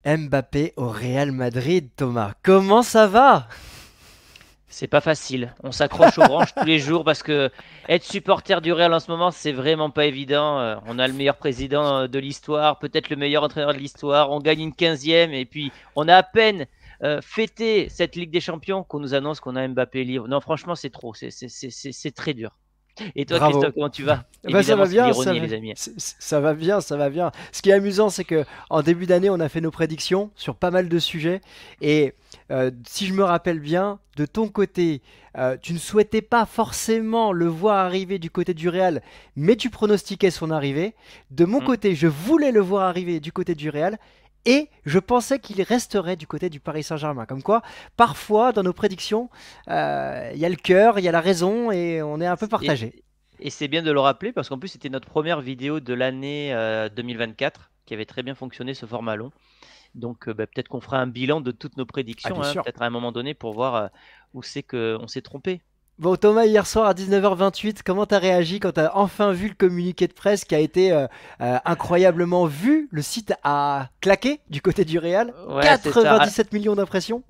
Mbappé au Real Madrid, Thomas. Comment ça va? C'est pas facile. On s'accroche aux branches tous les jours parce que être supporter du Real en ce moment, c'est vraiment pas évident. On a le meilleur président de l'histoire, peut-être le meilleur entraîneur de l'histoire. On gagne une 15e et puis on a à peine fêté cette Ligue des Champions qu'on nous annonce qu'on a Mbappé libre. Non, franchement, c'est trop. C'est très dur. Et toi, Christophe, Bravo. comment tu vas? Bah ça Évidemment, va c'est de bien, ça l'ironie, va, les amis. ça va bien, ça va bien. Ce qui est amusant, c'est que en début d'année, on a fait nos prédictions sur pas mal de sujets. Et si je me rappelle bien, de ton côté, tu ne souhaitais pas forcément le voir arriver du côté du Real, mais tu pronostiquais son arrivée. De mon Hmm. côté, je voulais le voir arriver du côté du Real. Et je pensais qu'il resterait du côté du Paris Saint-Germain. Comme quoi, parfois, dans nos prédictions, il y a le cœur, il y a la raison, et on est un peu partagé. Et, et c'est bien de le rappeler parce qu'en plus, c'était notre première vidéo de l'année 2024 qui avait très bien fonctionné ce format long. Donc, bah, peut-être qu'on fera un bilan de toutes nos Ah, bien prédictions, hein, sûr. peut-être à un moment donné pour voir où c'est qu'on s'est trompé. Bon, Thomas, hier soir à 19h28, comment t'as réagi quand t'as enfin vu le communiqué de presse qui a été incroyablement vu? Le site a claqué du côté du Real. Ouais, c'est ça. 97 millions d'impressions.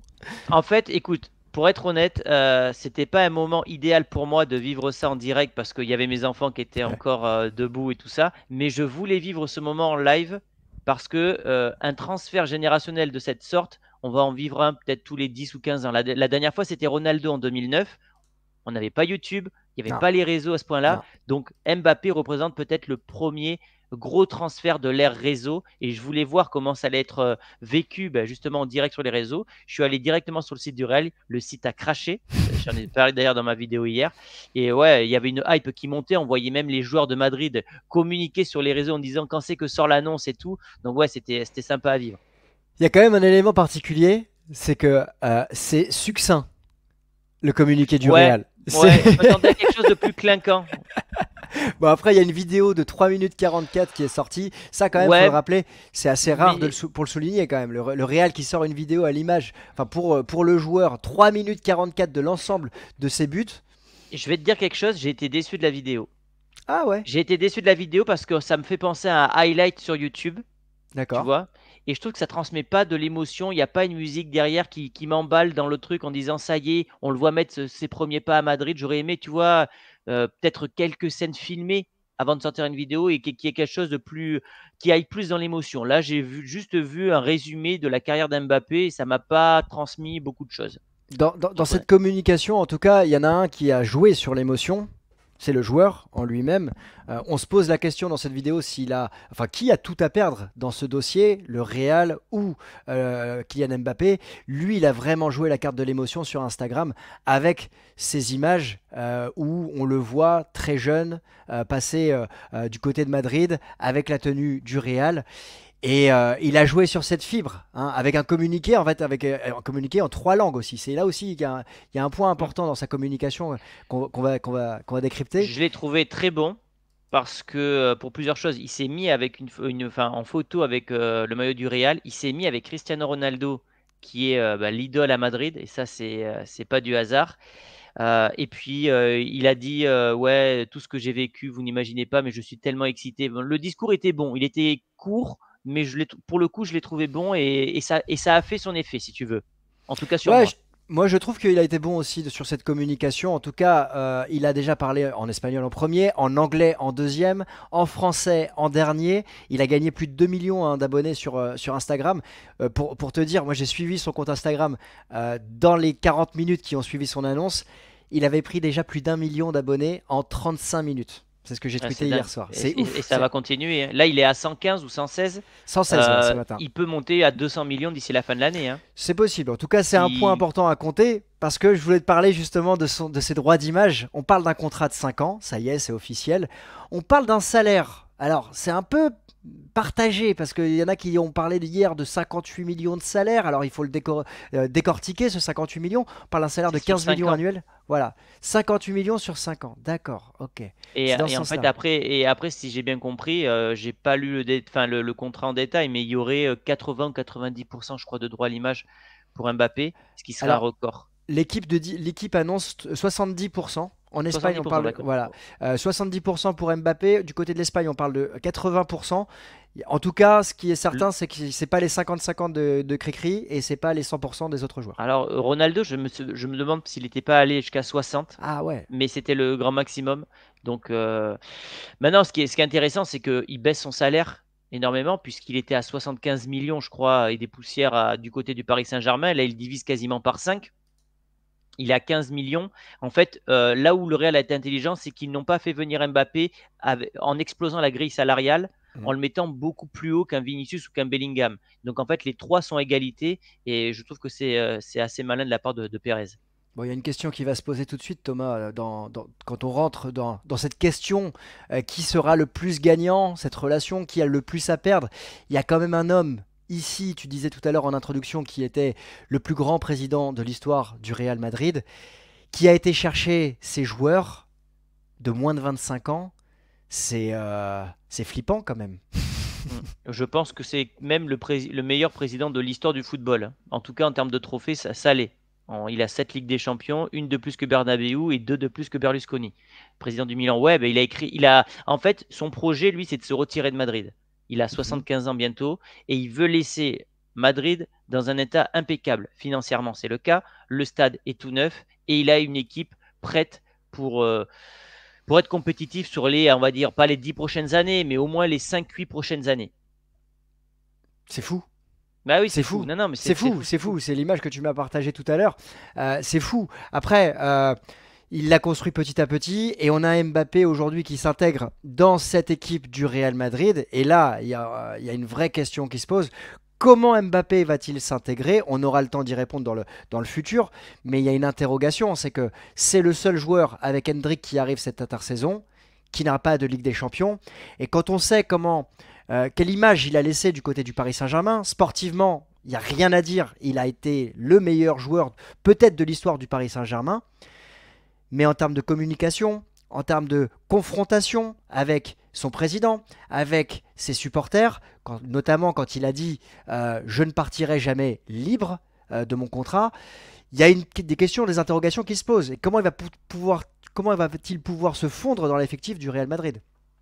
En fait, écoute, pour être honnête, c'était pas un moment idéal pour moi de vivre ça en direct parce qu'il y avait mes enfants qui étaient Ouais. encore debout et tout ça. Mais je voulais vivre ce moment en live parce que un transfert générationnel de cette sorte, on va en vivre un peut-être tous les 10 ou 15 ans. La dernière fois, c'était Ronaldo en 2009. On n'avait pas YouTube, il n'y avait Non, pas les réseaux à ce point-là. non. Donc Mbappé représente peut-être le premier gros transfert de l'ère réseau et je voulais voir comment ça allait être vécu justement en direct sur les réseaux. Je suis allé directement sur le site du Real, le site a craché. J'en ai parlé d'ailleurs dans ma vidéo hier. Et ouais, il y avait une hype qui montait. On voyait même les joueurs de Madrid communiquer sur les réseaux en disant quand c'est que sort l'annonce et tout. Donc ouais, c'était sympa à vivre. Il y a quand même un élément particulier, c'est que c'est succinct, le communiqué du Ouais, Real. C'est ouais, je m'attendais à quelque chose de plus clinquant. Bon, après, il y a une vidéo de 3 minutes 44 qui est sortie. Ça, quand même, faut le Ouais, rappeler, c'est assez rare mais pour le souligner quand même. Le Real qui sort une vidéo à l'image, enfin pour le joueur, 3 minutes 44 de l'ensemble de ses buts. je vais te dire quelque chose, j'ai été déçu de la vidéo. Ah ouais, J'ai été déçu de la vidéo parce que ça me fait penser à un highlight sur YouTube, tu d'accord. vois. Et je trouve que ça transmet pas de l'émotion. Il n'y a pas une musique derrière qui m'emballe dans le truc en disant ça y est, on le voit mettre ses premiers pas à Madrid. J'aurais aimé, tu vois, peut-être quelques scènes filmées avant de sortir une vidéo et qu'il y ait quelque chose de plus, qui aille plus dans l'émotion. Là, juste vu un résumé de la carrière d'Mbappé et ça m'a pas transmis beaucoup de choses. Dans Pour être cette honnête. communication, en tout cas, il y en a un qui a joué sur l'émotion. C'est le joueur en lui-même. On se pose la question dans cette vidéo enfin, qui a tout à perdre dans ce dossier, le Real ou Kylian Mbappé. Lui, il a vraiment joué la carte de l'émotion sur Instagram avec ces images où on le voit très jeune passer du côté de Madrid avec la tenue du Real. Et il a joué sur cette fibre, hein, avec un communiqué, en fait, avec un communiqué en 3 langues aussi. C'est là aussi qu'il y a un point Mm. important dans sa communication qu'on va décrypter. Je l'ai trouvé très bon parce que pour plusieurs choses, il s'est mis avec enfin, en photo avec le maillot du Real, il s'est mis avec Cristiano Ronaldo qui est l'idole à Madrid et ça c'est pas du hasard. Et puis il a dit ouais tout ce que j'ai vécu vous n'imaginez pas mais je suis tellement excité. Bon, le discours était bon, il était court mais pour le coup je l'ai trouvé bon et ça a fait son effet si tu veux. En tout cas sur Ouais, moi. moi je trouve qu'il a été bon aussi sur cette communication. En tout cas, il a déjà parlé en espagnol en premier, en anglais en deuxième, en français en dernier. Il a gagné plus de 2 millions hein, d'abonnés sur Instagram. Pour te dire, moi j'ai suivi son compte Instagram dans les 40 minutes qui ont suivi son annonce. Il avait pris déjà plus d'1 million d'abonnés en 35 minutes. C'est ce que j'ai Ah, tweeté c'est dingue. hier soir. Et, C'est et- et ouf. ça C'est va continuer, hein. Là, il est à 115 ou 116. 116 ouais, ce matin. Il peut monter à 200 millions d'ici la fin de l'année, hein. C'est possible. En tout cas, c'est un point Si... important à compter parce que je voulais te parler justement de ses droits d'image. On parle d'un contrat de 5 ans, ça y est, c'est officiel. On parle d'un salaire. Alors, c'est un peu partagé parce qu'il y en a qui ont parlé hier de 58 millions de salaire. Alors, il faut décortiquer ce 58 millions. On parle d'un salaire C'est de sur 15 5 millions ans. annuels. Voilà, 58 millions sur 5 ans. D'accord, ok. Et, C'est dans ce et en fait, sens-là. après, si j'ai bien compris, j'ai pas lu enfin, le contrat en détail, mais il y aurait 80 ou 90%, je crois, de droit à l'image pour Mbappé, ce qui serait un Alors, record. l'équipe annonce 70%. En Espagne, on 70%, parle, d'accord. voilà, 70% pour Mbappé. Du côté de l'Espagne, on parle de 80%. En tout cas, ce qui est certain, c'est que c'est pas les 50-50 de Cricri et c'est pas les 100% des autres joueurs. Alors, Ronaldo, je me demande s'il n'était pas allé jusqu'à 60, Ah ouais. mais c'était le grand maximum. Donc, maintenant, ce qui est intéressant, c'est qu'il baisse son salaire énormément, puisqu'il était à 75 millions, je crois, et des poussières du côté du Paris Saint-Germain. Là, il divise quasiment par 5. Il est à 15 millions. En fait, là où le Real a été intelligent, c'est qu'ils n'ont pas fait venir Mbappé en explosant la grille salariale, Mm. en le mettant beaucoup plus haut qu'un Vinicius ou qu'un Bellingham. Donc en fait, les trois sont à égalité et je trouve que c'est assez malin de la part de Pérez. Bon, il y a une question qui va se poser tout de suite, Thomas, quand on rentre dans cette question, qui sera le plus gagnant, cette relation, qui a le plus à perdre. Il y a quand même un homme ici, tu disais tout à l'heure en introduction, qui était le plus grand président de l'histoire du Real Madrid, qui a été chercher ses joueurs de moins de 25 ans. C'est flippant quand même. Mm. Je pense que c'est même le meilleur président de l'histoire du football. En tout cas, en termes de trophées, ça l'est. Il a 7 Ligues des Champions, une de plus que Bernabeu et deux de plus que Berlusconi. Président du Milan, ouais, ben, en fait, son projet, lui, c'est de se retirer de Madrid. Il a Mhm. 75 ans bientôt et il veut laisser Madrid dans un état impeccable. Financièrement, c'est le cas. Le stade est tout neuf et il a une équipe prête pour, euh, pour être compétitif sur les, on va dire, pas les 10 prochaines années, mais au moins les 5-8 prochaines années. C'est fou. Bah oui, C'est c'est fou. fou. Non, non, mais C'est c'est fou, fou, c'est c'est fou. fou. C'est l'image que tu m'as partagée tout à l'heure. C'est fou. Après, il l'a construit petit à petit et on a Mbappé aujourd'hui qui s'intègre dans cette équipe du Real Madrid. Et là, il y a une vraie question qui se pose. Comment Mbappé va-t-il s'intégrer? On aura le temps d'y répondre dans le futur. Mais il y a une interrogation, c'est que c'est le seul joueur avec Hendrick qui arrive cette intersaison, qui n'a pas de Ligue des Champions. Et quand on sait quelle image il a laissé du côté du Paris Saint-Germain, sportivement, il n'y a rien à dire. Il a été le meilleur joueur peut-être de l'histoire du Paris Saint-Germain. Mais en termes de communication, en termes de confrontation avec son président, avec ses supporters, notamment quand il a dit je ne partirai jamais libre de mon contrat, il y a des questions, des interrogations qui se posent. Et comment va-t-il pouvoir se fondre dans l'effectif du Real Madrid?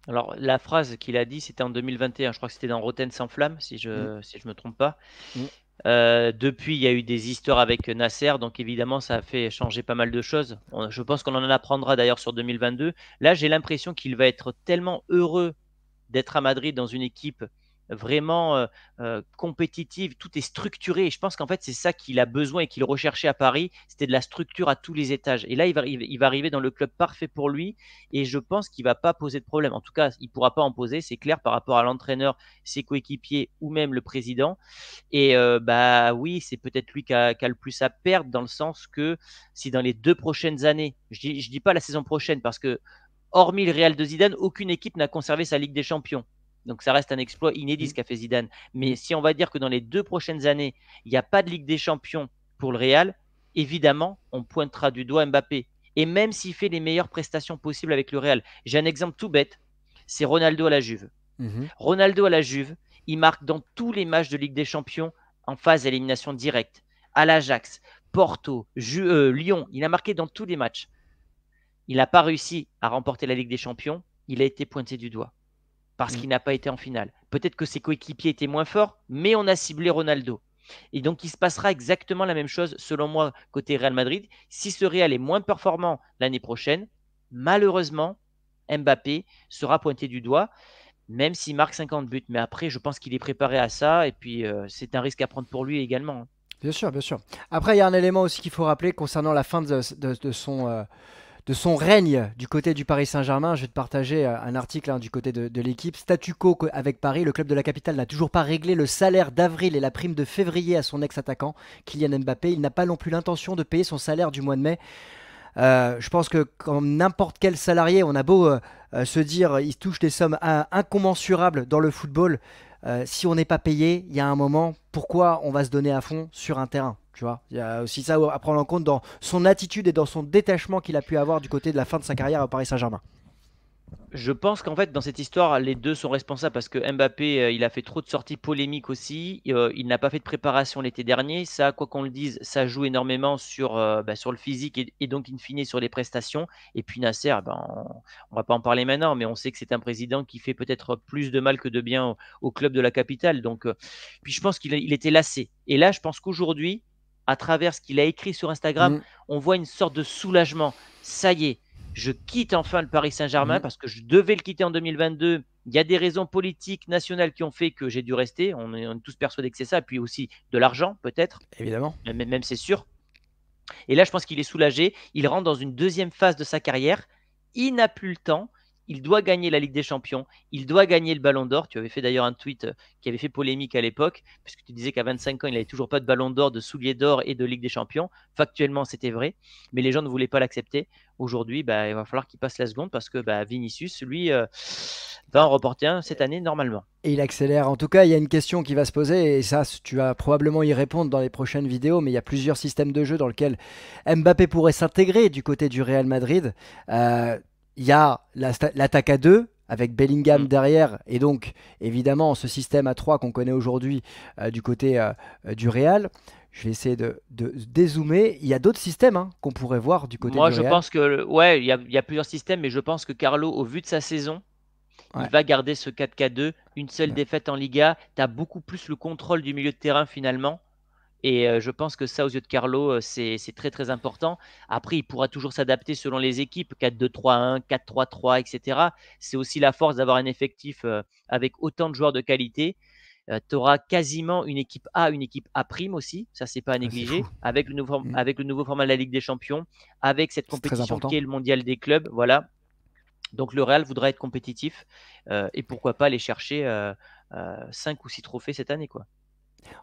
Alors, la phrase qu'il a dit, c'était en 2021. Je crois que c'était dans Rotten sans flamme, si Mm, je me trompe pas. mm. Depuis, il y a eu des histoires avec Nasser, donc évidemment, ça a fait changer pas mal de choses. Je pense qu'on en apprendra d'ailleurs sur 2022. Là, j'ai l'impression qu'il va être tellement heureux d'être à Madrid dans une équipe vraiment compétitive, tout est structuré. Et je pense qu'en fait, c'est ça qu'il a besoin et qu'il recherchait à Paris, c'était de la structure à tous les étages. Et là, il va arriver dans le club parfait pour lui et je pense qu'il ne va pas poser de problème. En tout cas, il ne pourra pas en poser, c'est clair, par rapport à l'entraîneur, ses coéquipiers ou même le président. Et bah oui, c'est peut-être lui qui a le plus à perdre dans le sens que si dans les 2 prochaines années, je dis pas la saison prochaine parce que hormis le Real de Zidane, aucune équipe n'a conservé sa Ligue des Champions. Donc ça reste un exploit inédit Mm, ce qu'a fait Zidane. mm. Mais si on va dire que dans les 2 prochaines années, il n'y a pas de Ligue des Champions pour le Real, évidemment, on pointera du doigt Mbappé. Et même s'il fait les meilleures prestations possibles avec le Real, j'ai un exemple tout bête, c'est Ronaldo à la Juve. Mhm. Ronaldo à la Juve, il marque dans tous les matchs de Ligue des Champions en phase d'élimination directe. À l'Ajax, Porto, Lyon, il a marqué dans tous les matchs. Il n'a pas réussi à remporter la Ligue des Champions, il a été pointé du doigt parce Mm. qu'il n'a pas été en finale. Peut-être que ses coéquipiers étaient moins forts, mais on a ciblé Ronaldo. Et donc, il se passera exactement la même chose, selon moi, côté Real Madrid. Si ce Real est moins performant l'année prochaine, malheureusement, Mbappé sera pointé du doigt, même s'il marque 50 buts. Mais après, je pense qu'il est préparé à ça, et puis c'est un risque à prendre pour lui également, hein. Bien sûr, bien sûr. Après, il y a un élément aussi qu'il faut rappeler concernant la fin de son règne du côté du Paris Saint-Germain. Je vais te partager un article du côté de l'équipe. Statu quo avec Paris, le club de la capitale n'a toujours pas réglé le salaire d'avril et la prime de février à son ex-attaquant, Kylian Mbappé. Il n'a pas non plus l'intention de payer son salaire du mois de mai. Je pense que comme n'importe quel salarié, on a beau se dire il touche des sommes incommensurables dans le football. Si on n'est pas payé, il y a un moment, pourquoi on va se donner à fond sur un terrain? Tu vois, il y a aussi ça à prendre en compte dans son attitude et dans son détachement qu'il a pu avoir du côté de la fin de sa carrière au Paris Saint-Germain. Je pense qu'en fait, dans cette histoire, les 2 sont responsables parce que Mbappé, il a fait trop de sorties polémiques aussi. Il n'a pas fait de préparation l'été dernier. Ça, quoi qu'on le dise, ça joue énormément sur, sur le physique et donc in fine sur les prestations. Et puis Nasser, on va pas en parler maintenant, mais on sait que c'est un président qui fait peut-être plus de mal que de bien au club de la capitale. Donc, puis je pense qu'il était lassé. Et là, je pense qu'aujourd'hui, à travers ce qu'il a écrit sur Instagram, Mm, on voit une sorte de soulagement. Ça y est, je quitte enfin le Paris Saint-Germain mm, parce que je devais le quitter en 2022. Il y a des raisons politiques nationales qui ont fait que j'ai dû rester. On est tous persuadés que c'est ça. Puis aussi de l'argent, peut-être, évidemment. même c'est sûr. Et là, je pense qu'il est soulagé. Il rentre dans une deuxième phase de sa carrière. Il n'a plus le temps. Il doit gagner la Ligue des Champions. Il doit gagner le Ballon d'Or. Tu avais fait d'ailleurs un tweet qui avait fait polémique à l'époque, puisque tu disais qu'à 25 ans, il n'avait toujours pas de Ballon d'Or, de soulier d'or et de Ligue des Champions. Factuellement, c'était vrai, mais les gens ne voulaient pas l'accepter. Aujourd'hui, il va falloir qu'il passe la seconde parce que Vinicius, lui, va en remporter un cette année normalement. Et il accélère. En tout cas, il y a une question qui va se poser, et ça, tu vas probablement y répondre dans les prochaines vidéos, mais il y a plusieurs systèmes de jeu dans lesquels Mbappé pourrait s'intégrer du côté du Real Madrid. Euh, Il y a l'attaque à 2 avec Bellingham Mm. derrière, et donc évidemment ce système à 3 qu'on connaît aujourd'hui du côté du Real. Je vais essayer de dézoomer. Il y a d'autres systèmes hein, qu'on pourrait voir du côté Moi, du je Real. pense que, ouais, il y a plusieurs systèmes, mais je pense que Carlo, au vu de sa saison, il Ouais. va garder ce 4-4-2, une seule Ouais. défaite en Liga. Tu as beaucoup plus le contrôle du milieu de terrain finalement. Et je pense que ça, aux yeux de Carlo, c'est très très important. Après, il pourra toujours s'adapter selon les équipes, 4-2-3-1, 4-3-3, etc. C'est aussi la force d'avoir un effectif avec autant de joueurs de qualité. Tu auras quasiment une équipe A, une équipe A' aussi, ça c'est pas à Ah, c'est fou. négliger, avec Mm. avec le nouveau format de la Ligue des Champions, avec cette C'est très compétition qui important. est le mondial des clubs. Voilà, donc le Real voudra être compétitif et pourquoi pas aller chercher 5 ou 6 trophées cette année, quoi.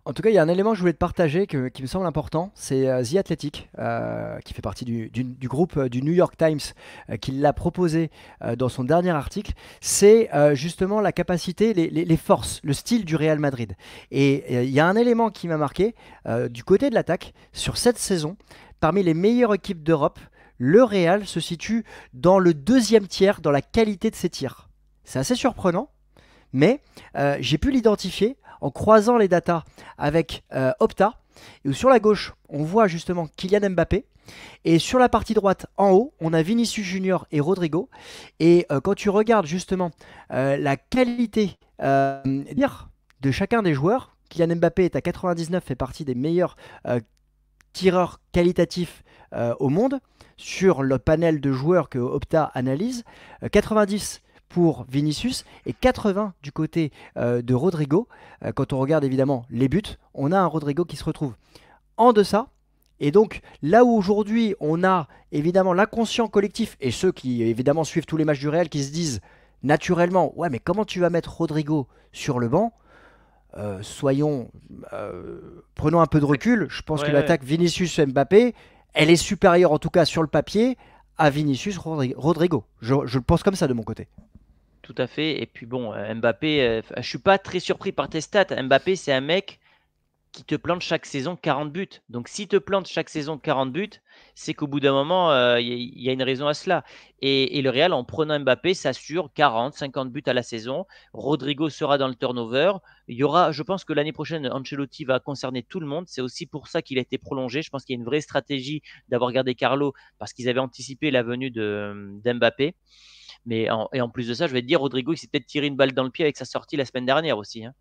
En tout cas, il y a un élément que je voulais te partager qui me semble important, c'est The Athletic, qui fait partie du groupe du New York Times, qui l'a proposé dans son dernier article. C'est justement la capacité, les forces, le style du Real Madrid. Et il y a un élément qui m'a marqué du côté de l'attaque, sur cette saison, parmi les meilleures équipes d'Europe, le Real se situe dans le deuxième tiers dans la qualité de ses tirs. C'est assez surprenant, mais j'ai pu l'identifier en croisant les datas avec Opta, où sur la gauche, on voit justement Kylian Mbappé, et sur la partie droite, en haut, on a Vinicius Junior et Rodrigo. Et quand tu regardes justement la qualité de chacun des joueurs, Kylian Mbappé est à 99, fait partie des meilleurs tireurs qualitatifs au monde, sur le panel de joueurs que Opta analyse, 90 pour Vinicius et 80 du côté de Rodrigo. Quand on regarde évidemment les buts, on a un Rodrigo qui se retrouve en deçà. Et donc là où aujourd'hui on a évidemment l'inconscient collectif et ceux qui évidemment suivent tous les matchs du Real qui se disent naturellement ouais mais comment tu vas mettre Rodrigo sur le banc. Soyons, prenons un peu de Très- recul. Je pense Ouais, que ouais, l'attaque Vinicius-Mbappé, elle est supérieure en tout cas sur le papier à Vinicius-Rodrigo. Je le pense comme ça de mon côté. tout à fait. Et puis bon, Mbappé, je suis pas très surpris par tes stats. Mbappé, c'est un mec qui te plante chaque saison 40 buts. Donc, s'il te plante chaque saison 40 buts, c'est qu'au bout d'un moment, il y a une raison à cela. Et le Real, en prenant Mbappé, s'assure 40, 50 buts à la saison. Rodrigo sera dans le turnover. Il y aura, je pense que l'année prochaine, Ancelotti va concerner tout le monde. C'est aussi pour ça qu'il a été prolongé. Je pense qu'il y a une vraie stratégie d'avoir gardé Carlo parce qu'ils avaient anticipé la venue d'Mbappé. Et en plus de ça, je vais te dire, Rodrigo, il s'est peut-être tiré une balle dans le pied avec sa sortie la semaine dernière aussi, hein.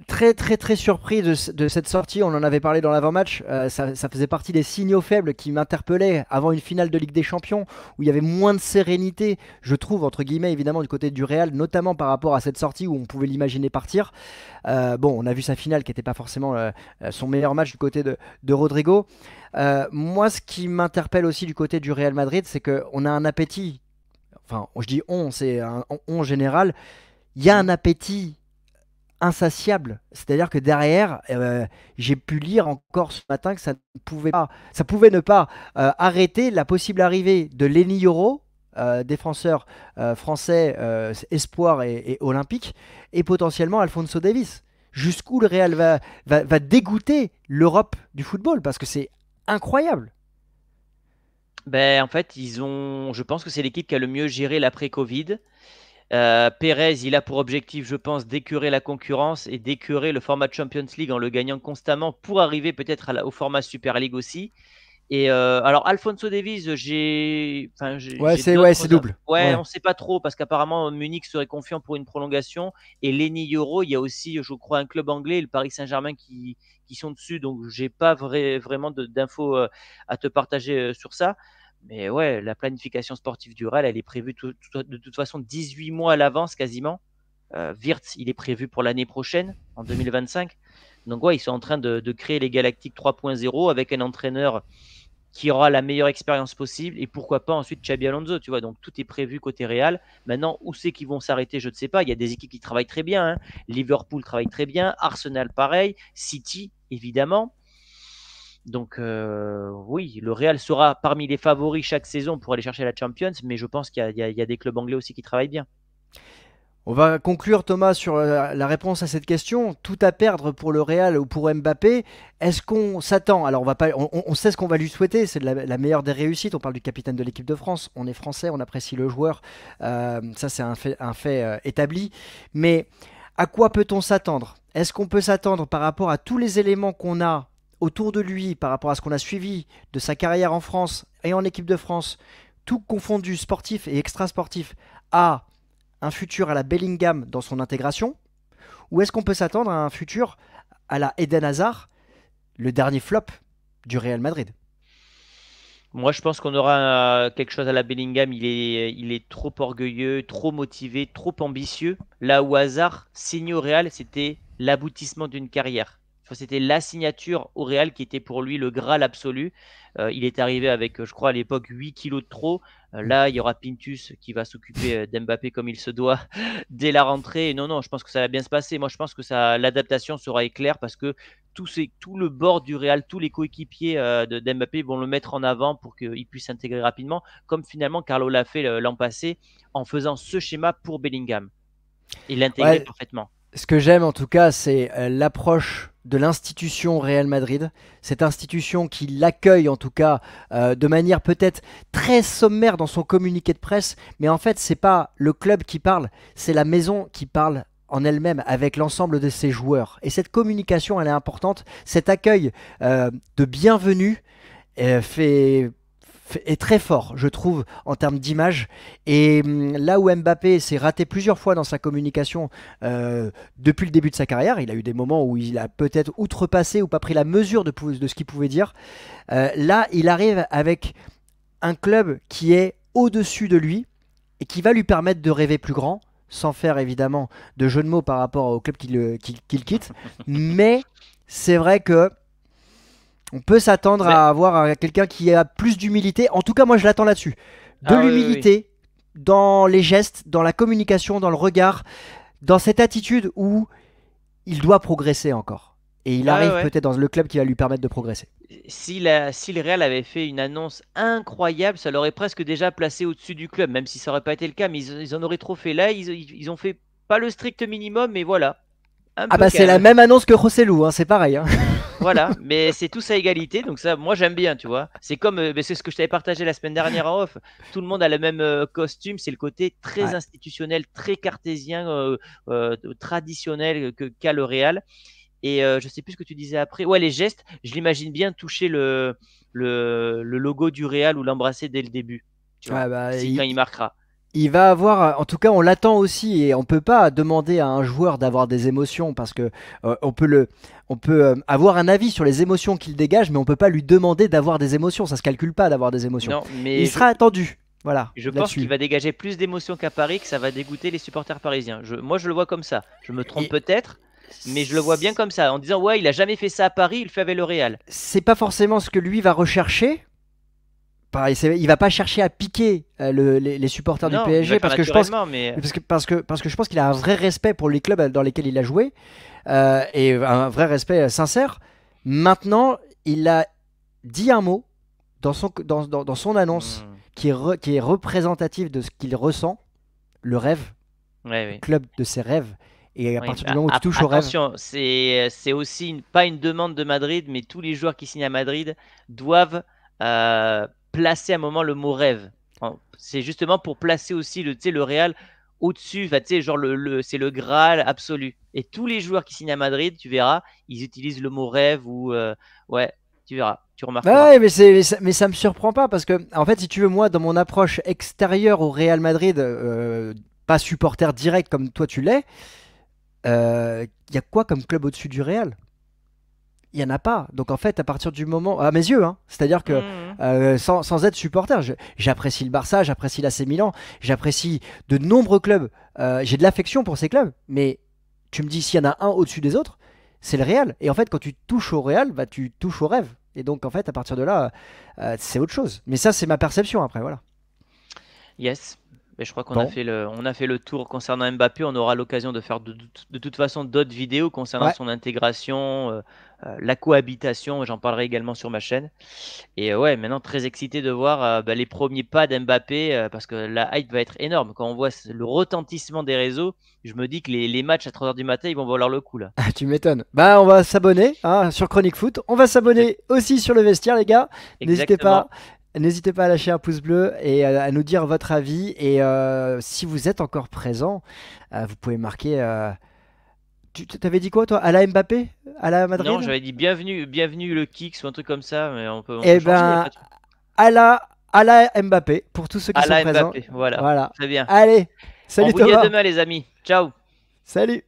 Très très très surpris de cette sortie, on en avait parlé dans l'avant-match, ça faisait partie des signaux faibles qui m'interpellaient avant une finale de Ligue des Champions où il y avait moins de sérénité, je trouve, entre guillemets évidemment du côté du Real, notamment par rapport à cette sortie où on pouvait l'imaginer partir. Bon, on a vu sa finale qui n'était pas forcément son meilleur match du côté de Rodrigo. Moi ce qui m'interpelle aussi du côté du Real Madrid, c'est qu'on a un appétit, enfin je dis on, c'est un on général, il y a un Mhm. appétit insatiable. C'est-à-dire que derrière, j'ai pu lire encore ce matin que ça pouvait ne pas arrêter la possible arrivée de Lenny Yoro, défenseur français, espoir et olympique, et potentiellement Alphonso Davies. Jusqu'où le Real va dégoûter l'Europe du football, parce que c'est incroyable. Ben, en fait, je pense que c'est l'équipe qui a le mieux géré l'après-Covid. Pérez, il a pour objectif, je pense, d'écurer la concurrence et d'écurer le format Champions League en le gagnant constamment pour arriver peut-être au format Super League aussi. Et alors Alphonso Davies, j'ai Ouais, d'autres. c'est double. Ouais, Ouais. on sait pas trop parce qu'apparemment Munich serait confiant pour une prolongation. Et Lenny Yoro, il y a aussi, je crois, un club anglais, le Paris Saint-Germain, qui sont dessus. Donc j'ai pas vraiment d'infos à te partager sur ça. Mais ouais, la planification sportive du Real, elle est prévue de toute façon 18 mois à l'avance quasiment. Wirtz, il est prévu pour l'année prochaine, en 2025. Donc ouais, ils sont en train de créer les Galactiques 3.0 avec un entraîneur qui aura la meilleure expérience possible et pourquoi pas ensuite Xabi Alonso, tu vois. Donc tout est prévu côté Real. Maintenant, où c'est qu'ils vont s'arrêter, je ne sais pas. Il y a des équipes qui travaillent très bien, hein. Liverpool travaille très bien, Arsenal pareil, City évidemment. Donc oui, le Real sera parmi les favoris chaque saison pour aller chercher la Champions, mais je pense qu'il y a des clubs anglais aussi qui travaillent bien. On va conclure, Thomas, sur la réponse à cette question. Tout à perdre pour le Real ou pour Mbappé. Est-ce qu'on s'attend? Alors, on sait ce qu'on va lui souhaiter. C'est la meilleure des réussites. On parle du capitaine de l'équipe de France. On est français, on apprécie le joueur. Ça, c'est un fait établi. Mais à quoi peut-on s'attendre? Est-ce qu'on peut s'attendre par rapport à tous les éléments qu'on a autour de lui, par rapport à ce qu'on a suivi de sa carrière en France et en équipe de France, tout confondu, sportif et extra-sportif, à un futur à la Bellingham dans son intégration, ou est-ce qu'on peut s'attendre à un futur à la Eden Hazard, le dernier flop du Real Madrid? Moi, je pense qu'on aura quelque chose à la Bellingham. Il est trop orgueilleux, trop motivé, trop ambitieux. Là où Hazard, signé au Real, c'était l'aboutissement d'une carrière. Enfin, c'était la signature au Real qui était pour lui le Graal absolu. Il est arrivé avec, je crois, à l'époque, 8 kilos de trop. Là, il y aura Pintus qui va s'occuper d'Mbappé comme il se doit dès la rentrée. Et non, non, je pense que ça va bien se passer. Moi, je pense que l'adaptation sera éclair parce que tout le bord du Real, tous les coéquipiers d'Mbappé vont le mettre en avant pour qu'il puisse s'intégrer rapidement, comme finalement Carlo l'a fait l'an passé en faisant ce schéma pour Bellingham. Il l'intégrait Ouais, parfaitement. ce que j'aime en tout cas, c'est l'approche de l'institution Real Madrid, cette institution qui l'accueille en tout cas de manière peut-être très sommaire dans son communiqué de presse, mais en fait c'est pas le club qui parle, c'est la maison qui parle en elle-même avec l'ensemble de ses joueurs. Et cette communication, elle est importante. Cet accueil de bienvenue fait est très fort, je trouve, en termes d'image. Et là où Mbappé s'est raté plusieurs fois dans sa communication depuis le début de sa carrière, il a eu des moments où il a peut-être outrepassé ou pas pris la mesure de ce qu'il pouvait dire. Là, il arrive avec un club qui est au-dessus de lui et qui va lui permettre de rêver plus grand, sans faire évidemment de jeu de mots par rapport au club qu'il quitte. Mais c'est vrai que on peut s'attendre Mais, à avoir quelqu'un qui a plus d'humilité. En tout cas, moi, je l'attends là-dessus. De ah oui, oui, oui. l'humilité dans les gestes, dans la communication, dans le regard, dans cette attitude où il doit progresser encore. Et il Ah ouais, arrive ouais. peut-être dans le club qui va lui permettre de progresser. Si le Real avait fait une annonce incroyable, ça l'aurait presque déjà placé au-dessus du club, même si ça n'aurait pas été le cas, mais ils en auraient trop fait. Là, ils ont fait pas le strict minimum, mais voilà, un Ah peu bah quand c'est la même. même annonce que Rossellou, hein, c'est pareil. Hein. Voilà, mais c'est tous à égalité, donc ça, moi j'aime bien, tu vois. C'est comme, mais c'est ce que je t'avais partagé la semaine dernière en off. Tout le monde a le même costume, c'est le côté très Ouais. institutionnel, très cartésien, traditionnel qu'a le Real. Et je sais plus ce que tu disais après. Ouais, les gestes, je l'imagine bien toucher le logo du Real ou l'embrasser dès le début, tu vois. Ouais, bah, Si quand il marquera. il va avoir, en tout cas, on l'attend aussi, et on peut pas demander à un joueur d'avoir des émotions parce que on peut avoir un avis sur les émotions qu'il dégage, mais on peut pas lui demander d'avoir des émotions. Ça se calcule pas d'avoir des émotions. Non, Il mais sera attendu, voilà, je pense qu'il là-dessus. va dégager plus d'émotions qu'à Paris, que ça va dégoûter les supporters parisiens. Moi, je le vois comme ça. Je me trompe Et peut-être, mais je le vois bien comme ça, en disant ouais, il a jamais fait ça à Paris, il le fait avec le Real. c'est pas forcément ce que lui va rechercher. Pareil, il va pas chercher à piquer les supporters du Non, il va le PSG faire parce que je pense naturellement, mais parce que je pense qu'il a un vrai respect pour les clubs dans lesquels il a joué et un vrai respect sincère. Maintenant, il a dit un mot dans son annonce hmm, qui est représentatif de ce qu'il ressent, le rêve, ouais, le oui. club de ses rêves. Et à Oui, partir du moment où tu touches au rêve, attention, c'est aussi pas une demande de Madrid, mais tous les joueurs qui signent à Madrid doivent placer à un moment le mot rêve. C'est justement pour placer aussi le Real au-dessus, enfin, genre c'est le Graal absolu. Et tous les joueurs qui signent à Madrid, tu verras, ils utilisent le mot rêve ou ouais, tu verras, tu remarqueras. Ouais, mais ça me surprend pas parce que, en fait, si tu veux, moi, dans mon approche extérieure au Real Madrid, pas supporter direct comme toi tu l'es, il y a quoi comme club au-dessus du Real? Il y en a pas. Donc en fait, à partir du moment, à mes yeux, hein, c'est-à-dire que Mhm. sans être supporter, j'apprécie le Barça, j'apprécie l'AC Milan, j'apprécie de nombreux clubs. J'ai de l'affection pour ces clubs, mais tu me dis s'il y en a un au-dessus des autres, c'est le Real. Et en fait, quand tu touches au Real, bah, tu touches au rêve. Et donc en fait, à partir de là, c'est autre chose. Mais ça, c'est ma perception après, voilà. Yes. Mais je crois qu'on a Bon, fait on a fait le tour concernant Mbappé. On aura l'occasion de faire de toute façon d'autres vidéos concernant ouais. son intégration, la cohabitation. J'en parlerai également sur ma chaîne. Et ouais, maintenant très excité de voir les premiers pas d'Mbappé parce que la hype va être énorme. Quand on voit le retentissement des réseaux, je me dis que les matchs à 3 h du matin, ils vont valoir le coup là. Tu m'étonnes. Bah, on va s'abonner hein, sur Chronique Foot. On va Exact- s'abonner aussi sur le vestiaire, les gars. N'hésitez pas. Exactement. N'hésitez pas à lâcher un pouce bleu et à nous dire votre avis. Et si vous êtes encore présent, vous pouvez marquer. Tu t'avais dit quoi, toi? À la Mbappé? À la Non, Madrid? j'avais dit bienvenue le Kick ou un truc comme ça, mais on peut Eh changer, y a ben, pas de... à la Mbappé, pour tous ceux qui À sont la présents. Mbappé, voilà. Voilà. Très bien. Allez, On salut vous dit à Thomas. demain, les amis. Ciao. Salut.